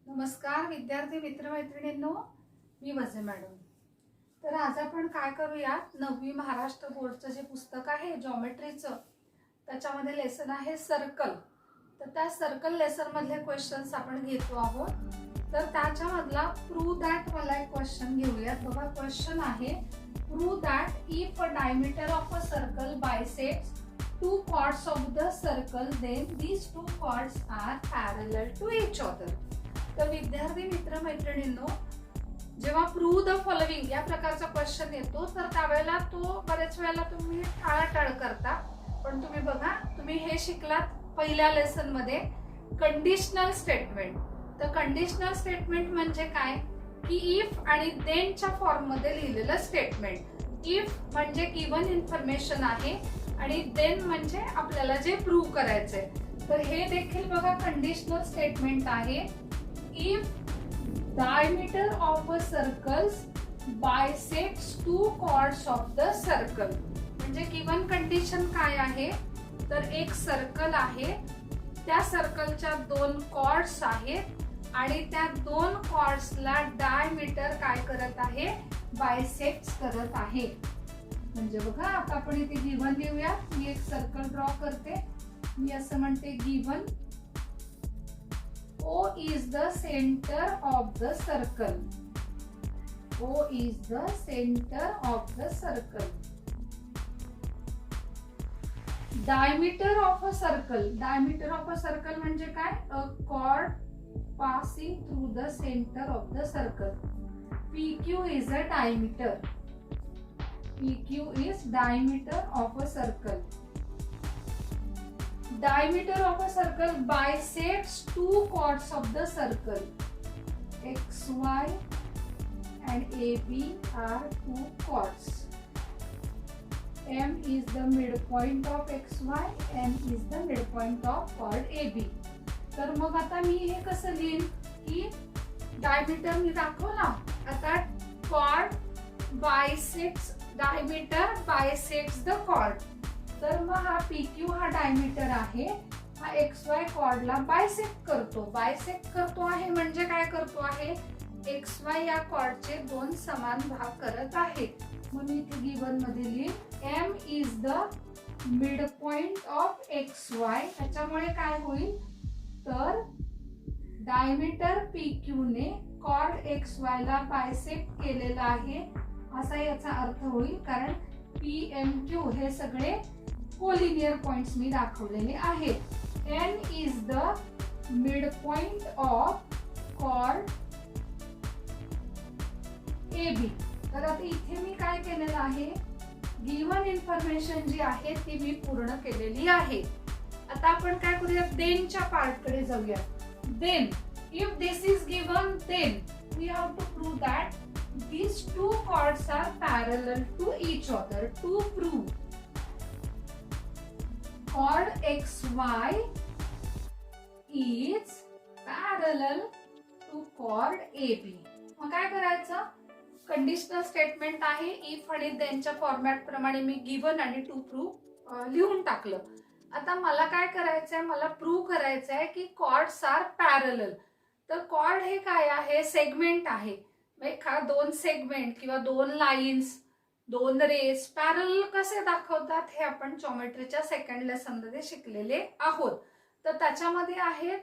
नमस्कार विद्यार्थी मित्रमैत्रिणींनो, मी वजे मॅडम। तर आज आपण काय करूया, 9वी महाराष्ट्र बोर्डचं जे पुस्तक आहे जॉमेट्रीचं, त्याच्यामध्ये लेसन आहे सर्कल। तर त्या सर्कल लेसन मधले क्वेश्चन्स आपण घेतो आहोत। तर त्याच्यामधला प्रूव्ह दॅट वाला एक क्वेश्चन घेऊयात। बघा, क्वेश्चन आहे prove that if a diameter of a circle bisects two chords of the circle, then these two chords are parallel to each other. तर विद्यार्थी मित्र मैत्रिणींनो, जेव्हा प्रूव्ह द फॉलोइंग या प्रकारचा क्वेश्चन येतो तर त्यावेळेला तो बरेच वेळेला तुम्ही टाळाटाळ करता। पण तुम्ही बघा, तुम्ही हे शिकलात पहिल्या लेसन मध्ये कंडिशनल स्टेटमेंट। तर कंडिशनल स्टेटमेंट म्हणजे काय की इफ आणि देनच्या फॉर्म मध्ये लिहिलेलं स्टेटमेंट। इफ म्हणजे गिवन इन्फॉर्मेशन आहे आणि देन म्हणजे आपल्याला जे प्रूव्ह करायचंय। तर हे देखील बघा कंडिशनल स्टेटमेंट आहे। If diameter of a circles bisects two chords of the circle, म्हणजे गिवन कंडिशन काय आहे तर एक सर्कल आहे, त्या सर्कलच्या दोन कॉर्ड्स आहेत आणि त्या दोन कॉर्ड्सला डायमीटर काय करत आहे, बायसेक्ट्स करत आहे। म्हणजे बघा, आता आपण इथे गिवन लिहूया। मी एक सर्कल ड्रॉ करते। मी असं म्हणते given O is the center of the circle. O is the center of the circle. Diameter of a circle. Diameter of a circle म्हणजे काय? A chord passing through the center of the circle. PQ is a diameter. PQ is diameter of a circle. Diameter of a circle bisects two chords of the circle. XY and AB are two chords. M is the midpoint of XY, N is the midpoint of chord AB. तर मग आता मी हे कसं लिहीन की diameter मी दाखवला, आता chord bisects diameter bisects the chord. तर मग हा PQ हा डायमीटर आहे, हा XY कॉर्डला बायसेक्ट करतो। बायसेक्ट करतो आहे म्हणजे काय करतो आहे, XY या कॉर्डचे दोन समान भाग करत आहे। मग मी इथे गिवन मध्ये लिहीन M is the midpoint of XY। त्याच्यामुळे काय होईल तर डायमीटर PQ ने कॉर्ड XY ला बायसेक्ट केलेला आहे असा याचा अर्थ होईल, कारण PMQ हे सगळे कोलिनियर पॉइंट्स मी दाखवलेले आहेत। N is the midpoint of chord AB। तर आता इथे मी काय केलेलं आहे, गिवन इन्फॉर्मेशन जी आहे ती मी पूर्ण केलेली आहे। आता आपण काय करूया, देनच्या पार्ट कडे जाऊया। Then if this is given, then we have to prove that these two chords are parallel to each other. To prove chord XY is parallel to chord AB. मग काय करायचं, कंडिशनल स्टेटमेंट आहे, if आणि देनच्या format प्रमाणे मी given आणि to prove लिहून टाकलं। आता मला काय करायचंय, मला प्रूव्ह करायचंय की कॉर्ड्स आर पॅरलल। तर कॉर्ड हे काय आहे, सेगमेंट आहे। दोन सेगमेंट किंवा दोन लाईन्स, दोन रेस पॅरलल कसे दाखवतात हे आपण जॉमेट्रीच्या सेकंड लेसन मध्ये शिकलेले आहोत। तर त्याच्यामध्ये आहेत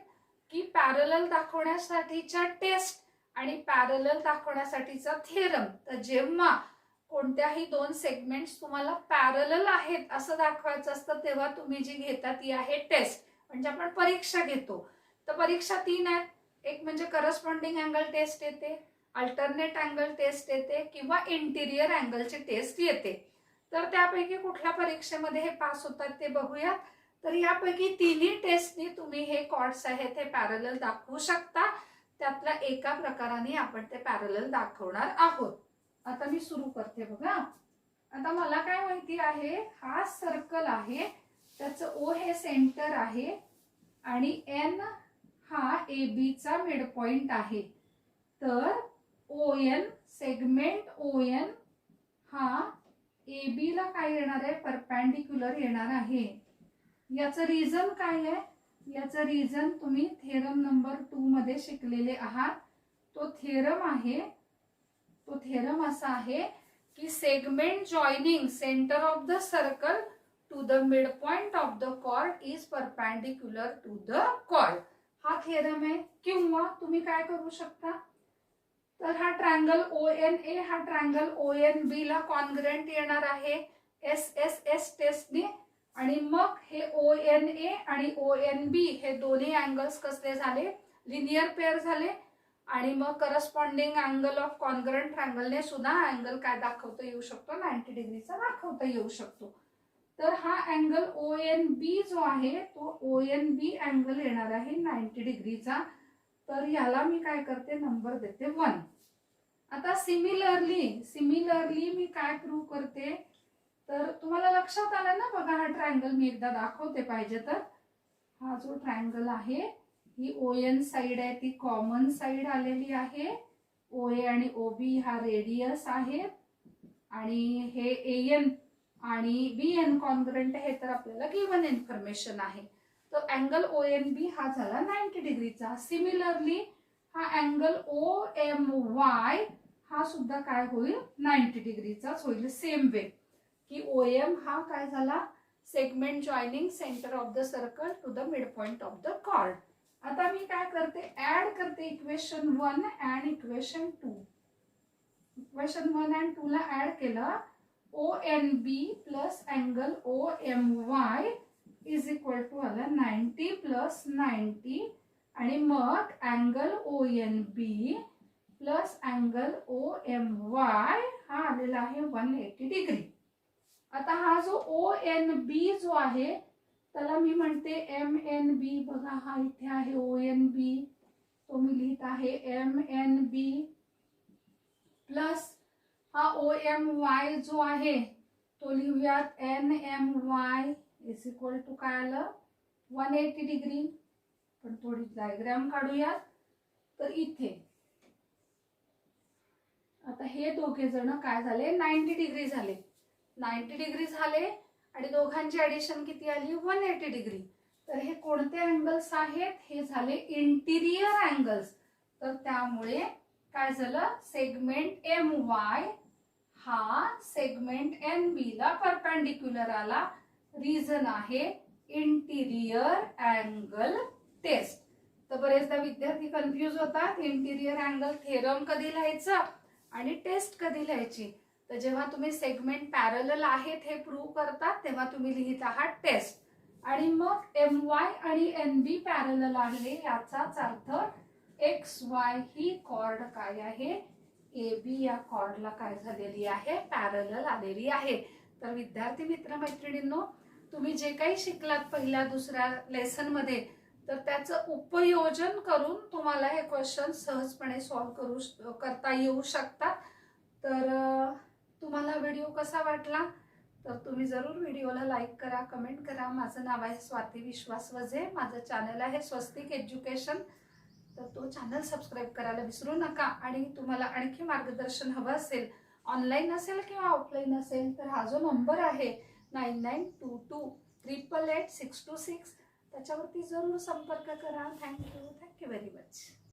की पॅरलल दाखवण्यासाठीच्या टेस्ट आणि पॅरलल दाखवण्यासाठीचा थेरम। तर जेव्हा कोणत्याही दोन सेगमेंट्स तुम्हाला पॅरलल आहेत असं दाखवायचं असतं तेव्हा तुम्ही जी घेता ती आहे टेस्ट, म्हणजे आपण परीक्षा घेतो। तर परीक्षा 3 आहेत, एक म्हणजे करस्पॉन्डिंग अँगल टेस्ट येते, अल्टरनेट अँगल टेस्ट येते किंवा इंटिरियर अँगलची टेस्ट येते। तर त्यापैकी कुठल्या परीक्षेमध्ये हे पास होतात ते बघूया। तर यापैकी तिन्ही टेस्टनी तुम्ही हे कॉर्ड्स आहेत हे पॅरलल दाखवू शकता। त्यातल्या एका प्रकाराने आपण ते पॅरलल दाखवणार आहोत। आता मी सुरू करते बघा। आता मला काय माहिती आहे, हा सर्कल आहे, त्याचं O हे सेंटर आहे आणि N हा AB चा मिड पॉइंट आहे। तर ON सेगमेंट ON हा AB ला काय येणार आहे, परपेंडिक्युलर येणार आहे। याचं रिझन काय आहे, याचं रिझन तुम्ही थेरम नंबर 2 मध्ये शिकलेले आहात. तो थेरम असा आहे की segment joining centre of the circle to the mid point of the chord is perpendicular to the chord. हा थेरम आहे. किंवा तुम्ही काय करू शकता, तर हा ट्रायंगल ONA हा ट्रायंगल ONB ला कॉन्ग्रंट येणार आहे SSS टेस्टने. आणि मग हे ONA आणि ONB हे दोन्ही अँगल्स कसले झाले, लिनियर पेअर झाले. आणि मग करस्पॉन्डिंग अँगल ऑफ कॉन्ग्रंट ट्रायंगलने सुद्धा अँगल काय दाखवता येऊ शकतो, 90 डिग्रीचा दाखवता येऊ शकतो. तर हा अँगल ONB जो आहे तो ONB अँगल येणार आहे 90 डिग्रीचा. तर याला मी काय करते, नंबर देते 1. आता सिमिलरली मी काय प्रूव्ह करते, तर तुम्हाला लक्षात आलं ना बघा, हा ट्रायंगल मी एकदा दाखवते पाहिजे तर. हा जो ट्रायंगल आहे ही ON साइड आहे ती कॉमन साइड आलेली आहे. OA आणि OB हा रेडियस आहे आणि हे AN आणि BN कॉन्ग्रंट हे तर आपल्याला गिवन इन्फॉर्मेशन आहे. तो अँगल ONB हा झाला 90 डिग्रीचा. सिमिलरली हा अँगल OMY हा सुद्धा काय होईल, 90 डिग्रीचाच होईल. सेम वे की OM हा काय झाला, segment joining centre of the circle to the mid point of the chord. आता मी काय करते, ऍड करते equation 1 and equation 2. Equation 1 and 2 ला ऍड केलं, ONB plus angle OMY is equal to आला 90 प्लस 90 आणि मग angle ONB plus angle OMY हा आलेला आहे 180 डिग्री. आता हा जो ONB जो आहे त्याला मी म्हणते MNB. बघा हा इथे आहे ONB, तो मी लिहित आहे MNB प्लस हा OMY जो आहे तो लिहूयात NMY इज इक्वल टू काय आलं, 180 डिग्री. पण थोडी डायग्राम काढूयात. तर इथे आता हे दोघे जण काय झाले, 90 डिग्री झाले. 90 डिग्री झाले आणि दोघांची ऍडिशन किती आली, 180 डिग्री. तर हे कोणते अँगल्स आहेत, हे झाले इंटिरियर अँगल्स. तर त्यामुळे काय झालं, सेगमेंट MY हा सेगमेंट NB ला परपेंडिक्युलर आला. रिझन आहे इंटिरियर अँगल टेस्ट. तर बरेचदा विद्यार्थी कन्फ्यूज होतात, इंटिरियर अँगल थेरम कधी लिहायचं आणि टेस्ट कधी लिहायची. तर जेव्हा तुम्ही सेगमेंट पॅरलल आहेत हे प्रूव्ह करतात तेव्हा तुम्ही लिहित आहात टेस्ट. आणि मग MY आणि NB पॅरलल आहे याचाच अर्थ XY ही कॉर्ड काय आहे, AB या कॉर्डला काय झालेली आहे, पॅरलल आलेली आहे. तर विद्यार्थी मित्र मैत्रिणींनो, तुम्ही जे काही शिकलात पहिल्या दुसऱ्या लेसन मध्ये तर त्याचं उपयोजन करून तुम्हाला हे क्वेश्चन सहजपणे सॉल्व्ह करता येऊ शकतात. तर तुम्हाला व्हिडिओ कसा वाटला तर तुम्ही जरूर व्हिडिओला लाईक करा, कमेंट करा. माझं नाव आहे स्वाती विश्वास वझे, माझं चॅनल आहे स्वस्तिक एज्युकेशन. तर तो चॅनल सबस्क्राईब करायला विसरू नका. आणि तुम्हाला आणखी मार्गदर्शन हवं असेल, ऑनलाईन असेल किंवा ऑफलाईन असेल, तर हा जो नंबर आहे 9922888626 त्याच्यावरती जरूर संपर्क करा. Thank you very much.